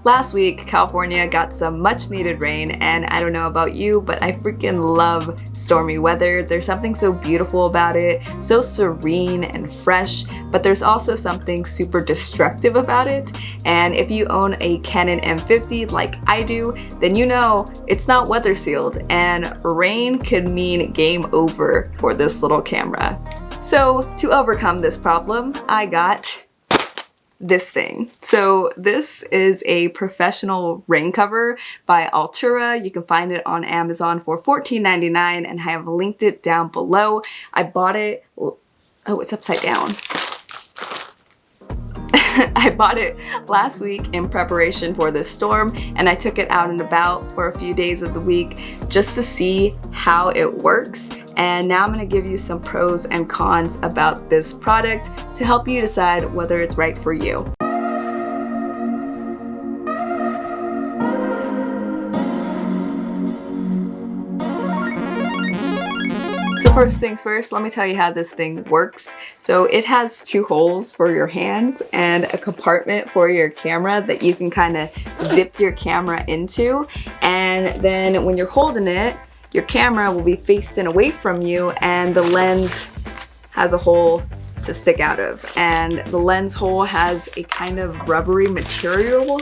Last week, California got some much needed rain, and I don't know about you, but I freaking love stormy weather. There's something so beautiful about it, so serene and fresh, but there's also something super destructive about it. And if you own a Canon M50 like I do, then you know it's not weather sealed, and rain could mean game over for this little camera. So to overcome this problem, I got this thing. So this is a professional rain cover by Altura. You can find it on Amazon for $14.99, and I have linked it down below. I bought it, oh, it's upside down. I bought it last week in preparation for this storm, and I took it out and about for a few days of the week just to see how it works. And now I'm going to give you some pros and cons about this product to help you decide whether it's right for you. So first things first, let me tell you how this thing works. So it has two holes for your hands and a compartment for your camera that you can kind of zip your camera into. And then when you're holding it, your camera will be facing away from you, and the lens has a hole to stick out of. And the lens hole has a kind of rubbery material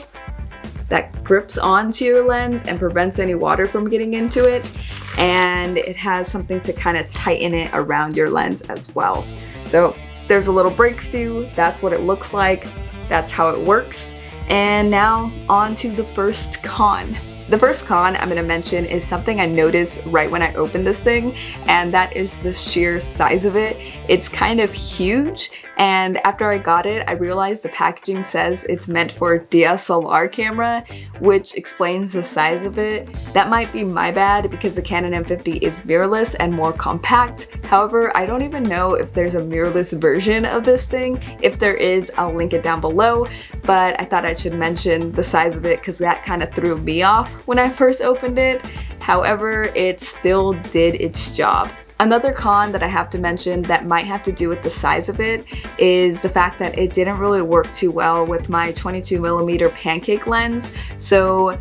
that grips onto your lens and prevents any water from getting into it. And it has something to kind of tighten it around your lens as well. So there's a little breakthrough. That's what it looks like. That's how it works. And now on to the first con. The first con I'm going to mention is something I noticed right when I opened this thing, and that is the sheer size of it. It's kind of huge, and after I got it, I realized the packaging says it's meant for a DSLR camera, which explains the size of it. That might be my bad because the Canon M50 is mirrorless and more compact. However, I don't even know if there's a mirrorless version of this thing. If there is, I'll link it down below, but I thought I should mention the size of it because that kind of threw me off when I first opened it. However, it still did its job. Another con that I have to mention that might have to do with the size of it is the fact that it didn't really work too well with my 22mm pancake lens. So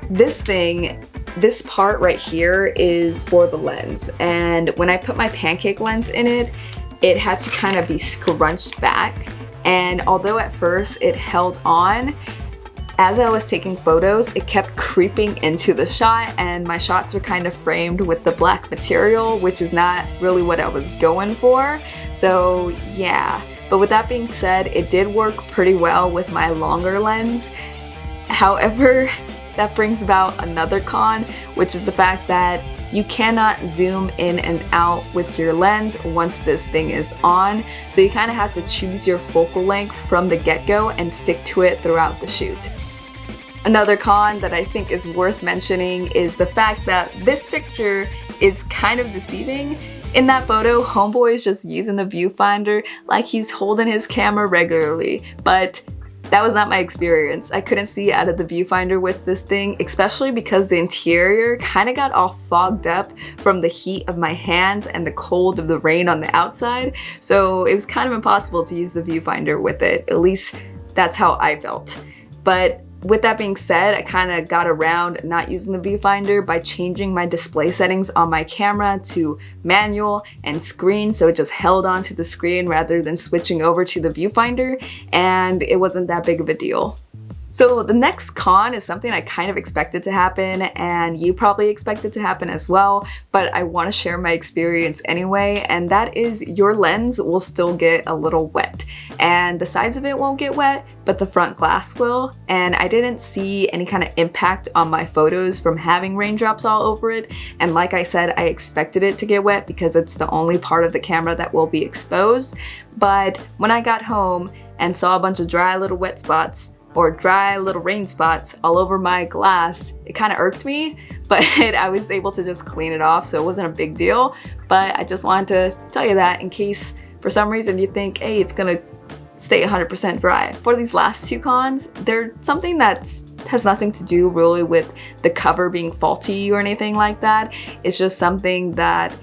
this thing, this part right here is for the lens, and when I put my pancake lens in it, it had to kind of be scrunched back. And although at first it held on, as I was taking photos, it kept creeping into the shot, and my shots were kind of framed with the black material, which is not really what I was going for. So yeah, but with that being said, it did work pretty well with my longer lens. However, that brings about another con, which is the fact that you cannot zoom in and out with your lens once this thing is on. So you kind of have to choose your focal length from the get-go and stick to it throughout the shoot. Another con that I think is worth mentioning is the fact that this picture is kind of deceiving. In that photo, homeboy is just using the viewfinder like he's holding his camera regularly, but that was not my experience. I couldn't see out of the viewfinder with this thing, especially because the interior kind of got all fogged up from the heat of my hands and the cold of the rain on the outside. So it was kind of impossible to use the viewfinder with it. At least that's how I felt. But with that being said, I kind of got around not using the viewfinder by changing my display settings on my camera to manual and screen, so it just held onto the screen rather than switching over to the viewfinder, and it wasn't that big of a deal. So the next con is something I kind of expected to happen, and you probably expect it to happen as well, but I want to share my experience anyway, and that is your lens will still get a little wet. And the sides of it won't get wet, but the front glass will. And I didn't see any kind of impact on my photos from having raindrops all over it. And like I said, I expected it to get wet because it's the only part of the camera that will be exposed. But when I got home and saw a bunch of dry little wet spots, or dry little rain spots all over my glass, it kind of irked me, but I was able to just clean it off, so it wasn't a big deal. But I just wanted to tell you that in case for some reason you think, hey, it's gonna stay 100% dry. For these last two cons, they're something that has nothing to do really with the cover being faulty or anything like that. It's just something that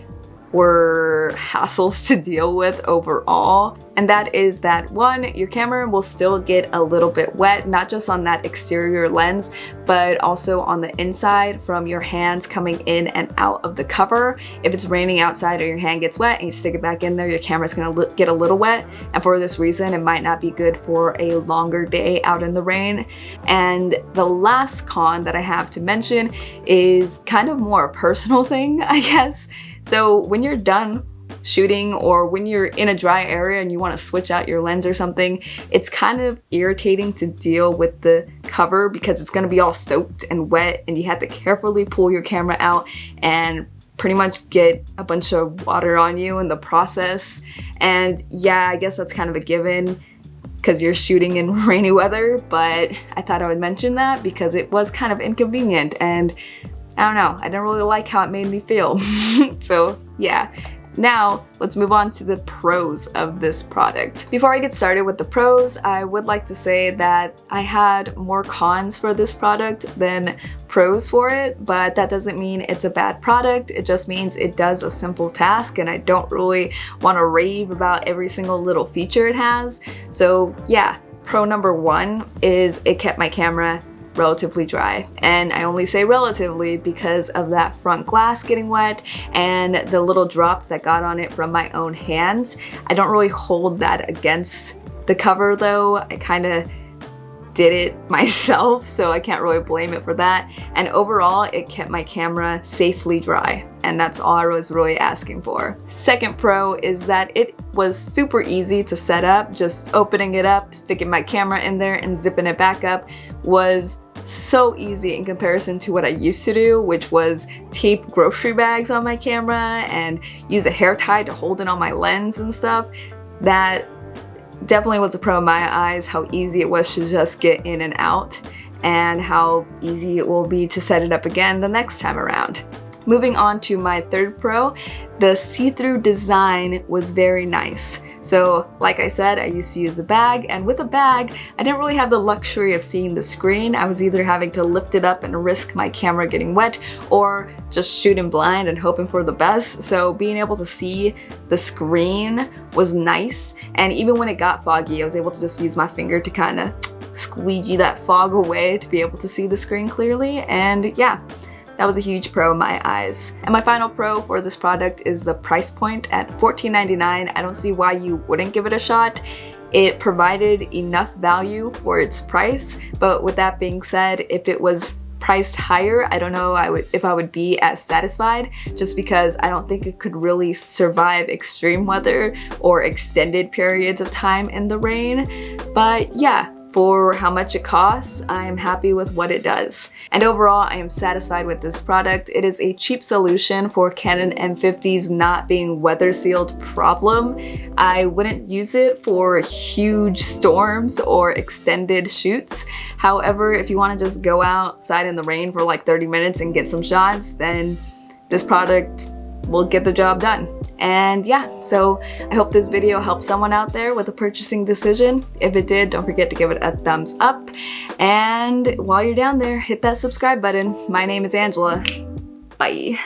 were hassles to deal with overall. And that is that one, your camera will still get a little bit wet, not just on that exterior lens, but also on the inside from your hands coming in and out of the cover. If it's raining outside or your hand gets wet and you stick it back in there, your camera's gonna get a little wet. And for this reason, it might not be good for a longer day out in the rain. And the last con that I have to mention is kind of more a personal thing, I guess. So when you're done shooting or when you're in a dry area and you want to switch out your lens or something, it's kind of irritating to deal with the cover because it's going to be all soaked and wet and you have to carefully pull your camera out and pretty much get a bunch of water on you in the process. And yeah, I guess that's kind of a given because you're shooting in rainy weather, but I thought I would mention that because it was kind of inconvenient and I don't know, I didn't really like how it made me feel. So yeah. Now, let's move on to the pros of this product. Before I get started with the pros, I would like to say that I had more cons for this product than pros for it, but that doesn't mean it's a bad product. It just means it does a simple task and I don't really want to rave about every single little feature it has. So yeah, pro number one is it kept my camera relatively dry. And I only say relatively because of that front glass getting wet and the little drops that got on it from my own hands. I don't really hold that against the cover though. I kind of did it myself, so I can't really blame it for that. And overall, it kept my camera safely dry. And that's all I was really asking for. Second pro is that it was super easy to set up. Just opening it up, sticking my camera in there and zipping it back up was so easy in comparison to what I used to do, which was tape grocery bags on my camera and use a hair tie to hold it on my lens and stuff. That definitely was a pro in my eyes, how easy it was to just get in and out and how easy it will be to set it up again the next time around. Moving on to my third pro, the see-through design was very nice. So like I said, I used to use a bag, and with a bag, I didn't really have the luxury of seeing the screen. I was either having to lift it up and risk my camera getting wet or just shooting blind and hoping for the best. So being able to see the screen was nice. And even when it got foggy, I was able to just use my finger to kind of squeegee that fog away to be able to see the screen clearly. And yeah, that was a huge pro in my eyes. And my final pro for this product is the price point at $14.99. I don't see why you wouldn't give it a shot. It provided enough value for its price, but with that being said, if it was priced higher, I don't know if I would be as satisfied, just because I don't think it could really survive extreme weather or extended periods of time in the rain. But yeah, for how much it costs, I am happy with what it does. And overall, I am satisfied with this product. It is a cheap solution for Canon M50's not being weather sealed problem. I wouldn't use it for huge storms or extended shoots. However, if you want to just go outside in the rain for like 30 minutes and get some shots, then this product will get the job done. And yeah, so I hope this video helped someone out there with a purchasing decision. If it did, don't forget to give it a thumbs up. And while you're down there, hit that subscribe button. My name is Angela. Bye.